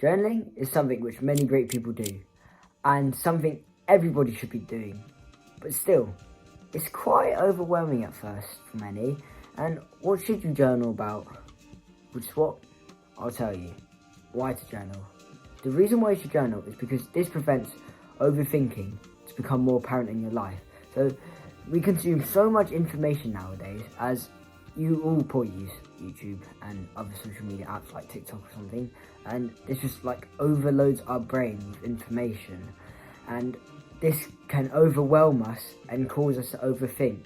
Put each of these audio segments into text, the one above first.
Journaling is something which many great people do, and something everybody should be doing. But still, it's quite overwhelming at first for many. And what should you journal about? Which is what I'll tell you. Why to journal. The reason why you should journal is because this prevents overthinking to become more apparent in your life. So we consume so much information nowadays, as you all probably use YouTube and other social media apps like TikTok or something, and this just like overloads our brain with information, and this can overwhelm us and cause us to overthink.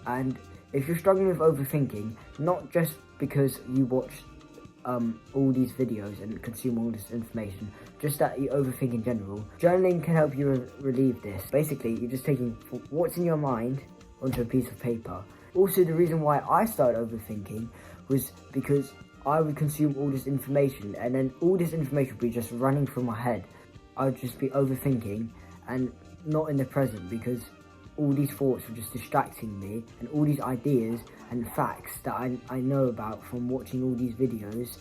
And if you're struggling with overthinking, not just because you watch all these videos and consume all this information, just that you overthink in general, journaling can help you relieve this. Basically, you're just taking what's in your mind onto a piece of paper. Also, the reason why I started overthinking was because I would consume all this information, and then all this information would be just running through my head. I would just be overthinking and not in the present, because all these thoughts were just distracting me, and all these ideas and facts that I know about from watching all these videos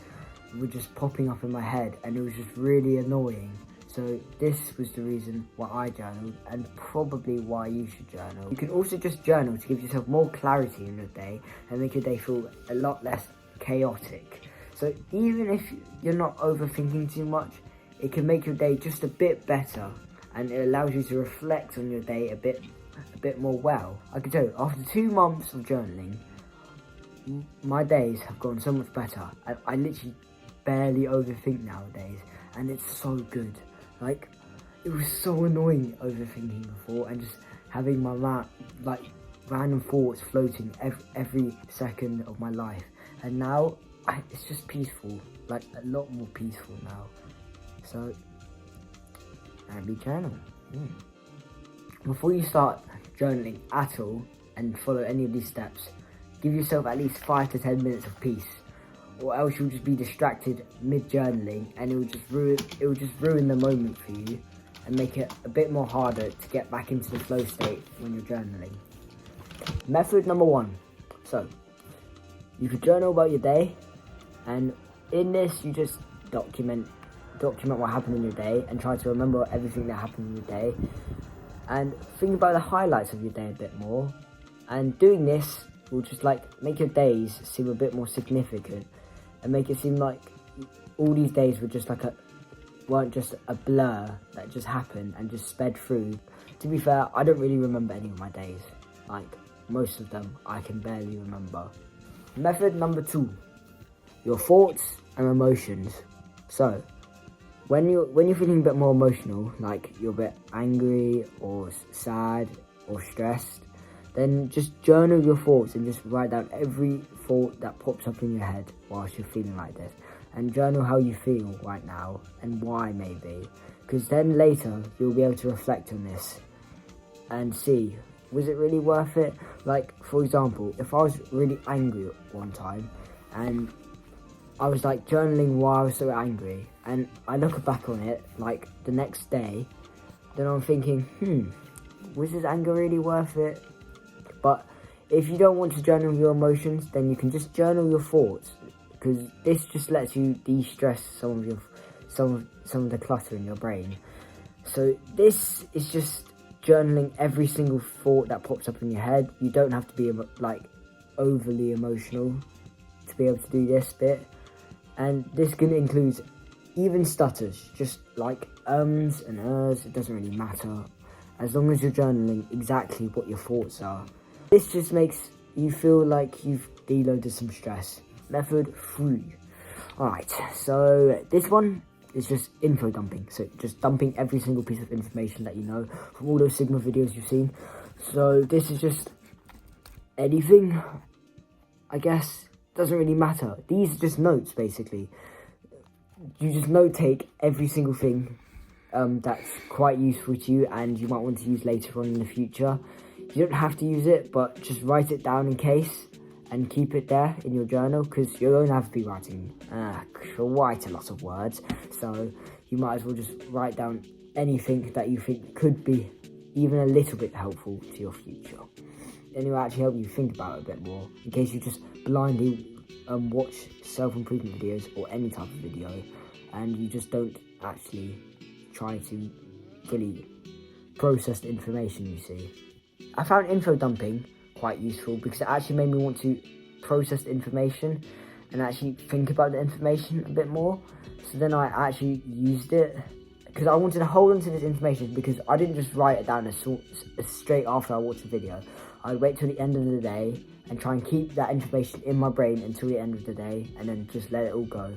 were just popping up in my head, and it was just really annoying. So this was the reason why I journaled, and probably why you should journal. You can also just journal to give yourself more clarity in your day and make your day feel a lot less chaotic. So even if you're not overthinking too much, it can make your day just a bit better, and it allows you to reflect on your day a bit more well. I can tell you, after 2 months of journaling, my days have gone so much better. I literally barely overthink nowadays, and it's so good. Like, it was so annoying overthinking before, and just having my random thoughts floating every second of my life. And now, it's just peaceful, like a lot more peaceful now. So, maybe journal. Before you start journaling at all and follow any of these steps, give yourself at least 5 to 10 minutes of peace, or else you'll just be distracted mid-journaling, and it will just ruin the moment for you and make it a bit more harder to get back into the flow state when you're journaling. Method number 1. So, you could journal about your day, and in this you just document what happened in your day and try to remember everything that happened in your day, and think about the highlights of your day a bit more. And doing this will just make your days seem a bit more significant, and make it seem like all these days weren't just a blur that just happened and just sped through. To be fair, I don't really remember any of my days. Like, most of them I can barely remember. Method number 2. Your thoughts and emotions. So, when you're feeling a bit more emotional, like you're a bit angry or sad or stressed, then just journal your thoughts and just write down every thought that pops up in your head whilst you're feeling like this. And journal how you feel right now and why, maybe. Because then later you'll be able to reflect on this and see, was it really worth it? Like, for example, if I was really angry one time and I was journaling why I was so angry, and I look back on it the next day, then I'm thinking, was this anger really worth it? But if you don't want to journal your emotions, then you can just journal your thoughts, because this just lets you de-stress some of the clutter in your brain. So this is just journaling every single thought that pops up in your head. You don't have to be overly emotional to be able to do this bit, and this can include even stutters, just ums and ers. It doesn't really matter, as long as you're journaling exactly what your thoughts are. This just makes you feel like you've deloaded some stress. Method 3. Alright, so this one is just info dumping. So just dumping every single piece of information that you know from all those Sigma videos you've seen. So this is just anything, I guess. Doesn't really matter. These are just notes, basically. You just note take every single thing that's quite useful to you and you might want to use later on in the future. You don't have to use it, but just write it down in case and keep it there in your journal, because you're going to have to be writing quite a lot of words. So you might as well just write down anything that you think could be even a little bit helpful to your future. And it will actually help you think about it a bit more, in case you just blindly watch self-improvement videos or any type of video and you just don't actually try to fully process the information you see. I found info dumping quite useful because it actually made me want to process the information and actually think about the information a bit more. So then I actually used it because I wanted to hold on to this information, because I didn't just write it down as straight after I watched the video. I'd wait till the end of the day and try and keep that information in my brain until the end of the day, and then just let it all go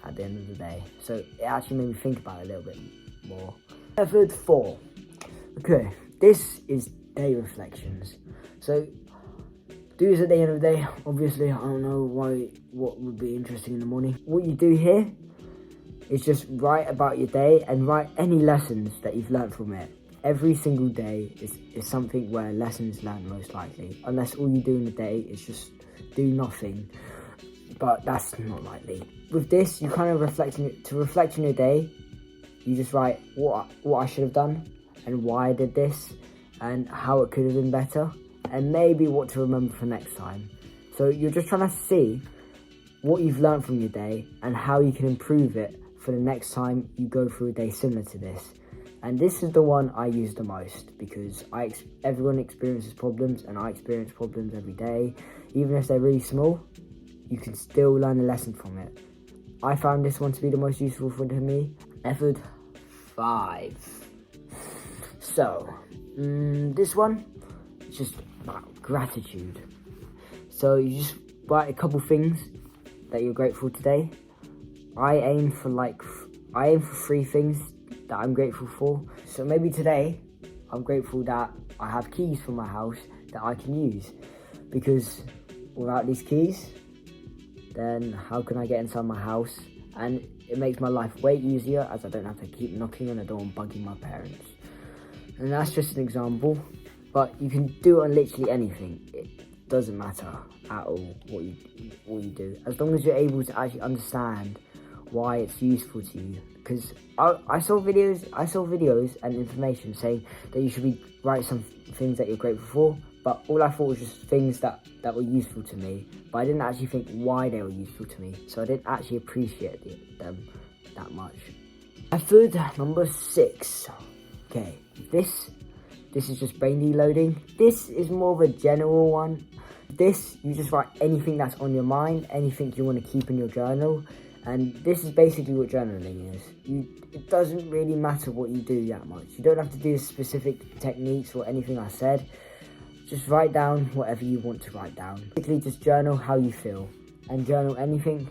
at the end of the day. So it actually made me think about it a little bit more. Method 4. Okay, this is day reflections. So do this at the end of the day. Obviously, I don't know what would be interesting in the morning. What you do here is just write about your day and write any lessons that you've learned from it. Every single day is something where lessons learned, most likely, unless all you do in the day is just do nothing, but that's not likely. With this, you kind of reflect on your day. You just write what I should have done and why I did this and how it could have been better, and maybe what to remember for next time. So you're just trying to see what you've learned from your day and how you can improve it for the next time you go through a day similar to this. And this is the one I use the most, because everyone experiences problems, and I experience problems every day. Even if they're really small, you can still learn a lesson from it. I found this one to be the most useful for me. Method 5. So, this one is just about gratitude. So you just write a couple things that you're grateful today. I aim for 3 things that I'm grateful for. So maybe today I'm grateful that I have keys for my house that I can use, because without these keys, then how can I get inside my house? And it makes my life way easier, as I don't have to keep knocking on the door and bugging my parents. And that's just an example, but you can do it on literally anything. It doesn't matter at all what you do, as long as you're able to actually understand why it's useful to you. Because I saw videos and information saying that you should write some things that you're grateful for, but all I thought was just things that were useful to me, but I didn't actually think why they were useful to me, so I didn't actually appreciate them that much. Method number 6. Okay, this is just brain deloading. This is more of a general one. This, you just write anything that's on your mind, anything you want to keep in your journal. And this is basically what journaling is. It doesn't really matter what you do that much. You don't have to do specific techniques or anything I said. Just write down whatever you want to write down. Basically, just journal how you feel, and journal anything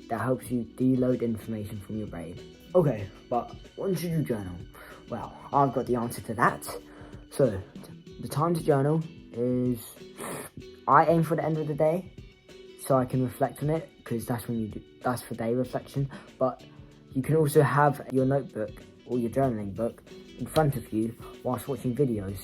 that helps you deload information from your brain. Okay, but when should you journal? Well, I've got the answer to that. So, the time to journal is, I aim for the end of the day, so I can reflect on it, because that's for day reflection. But you can also have your notebook or your journaling book in front of you whilst watching videos,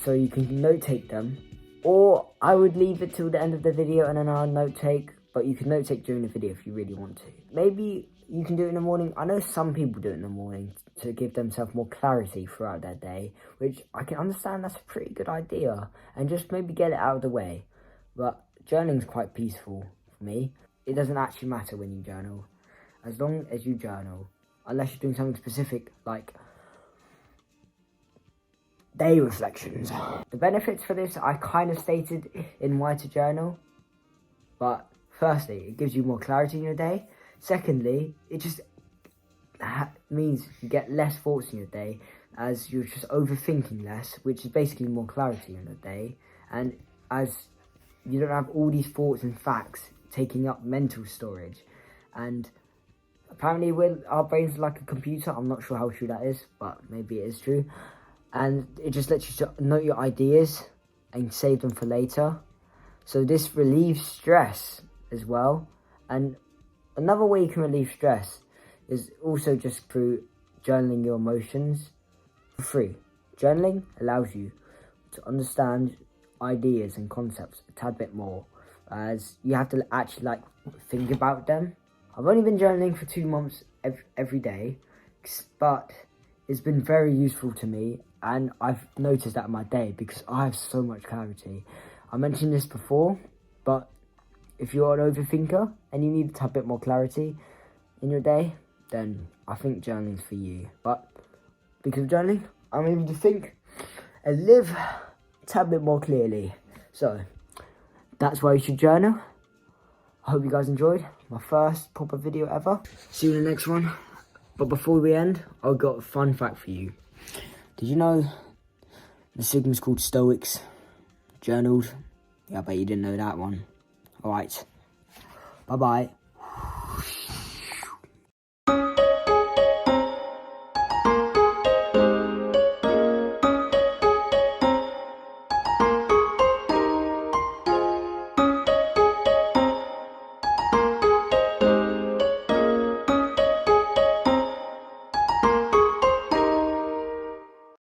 so you can note take them. Or I would leave it till the end of the video and then I'll note take, but you can note take during the video if you really want to. Maybe you can do it in the morning. I know some people do it in the morning to give themselves more clarity throughout their day, which I can understand. That's a pretty good idea, and just maybe get it out of the way. But journaling's quite peaceful for me. It doesn't actually matter when you journal, as long as you journal, unless you're doing something specific like day reflections. The benefits for this I kind of stated in why to journal, but firstly, it gives you more clarity in your day. Secondly, it just means you get less thoughts in your day, as you're just overthinking less, which is basically more clarity in the day, and as you don't have all these thoughts and facts taking up mental storage. And apparently our brains are like a computer. I'm not sure how true that is, but maybe it is true. And it just lets you note your ideas and save them for later. So this relieves stress as well. And another way you can relieve stress is also just through journaling your emotions for free. Journaling allows you to understand ideas and concepts a tad bit more, as you have to actually think about them. I've only been journaling for 2 months every day, but it's been very useful to me, and I've noticed that in my day because I have so much clarity. I mentioned this before, but if you're an overthinker and you need to have a bit more clarity in your day, then I think journaling's for you. But because of journaling, I'm able to think and live a tad bit more clearly. So that's why you should journal. I hope you guys enjoyed my first proper video ever. See you in the next one. But before we end, I've got a fun fact for you. Did you know the Sigma's called Stoics? Journaled? Yeah, I bet you didn't know that one. Alright. Bye-bye.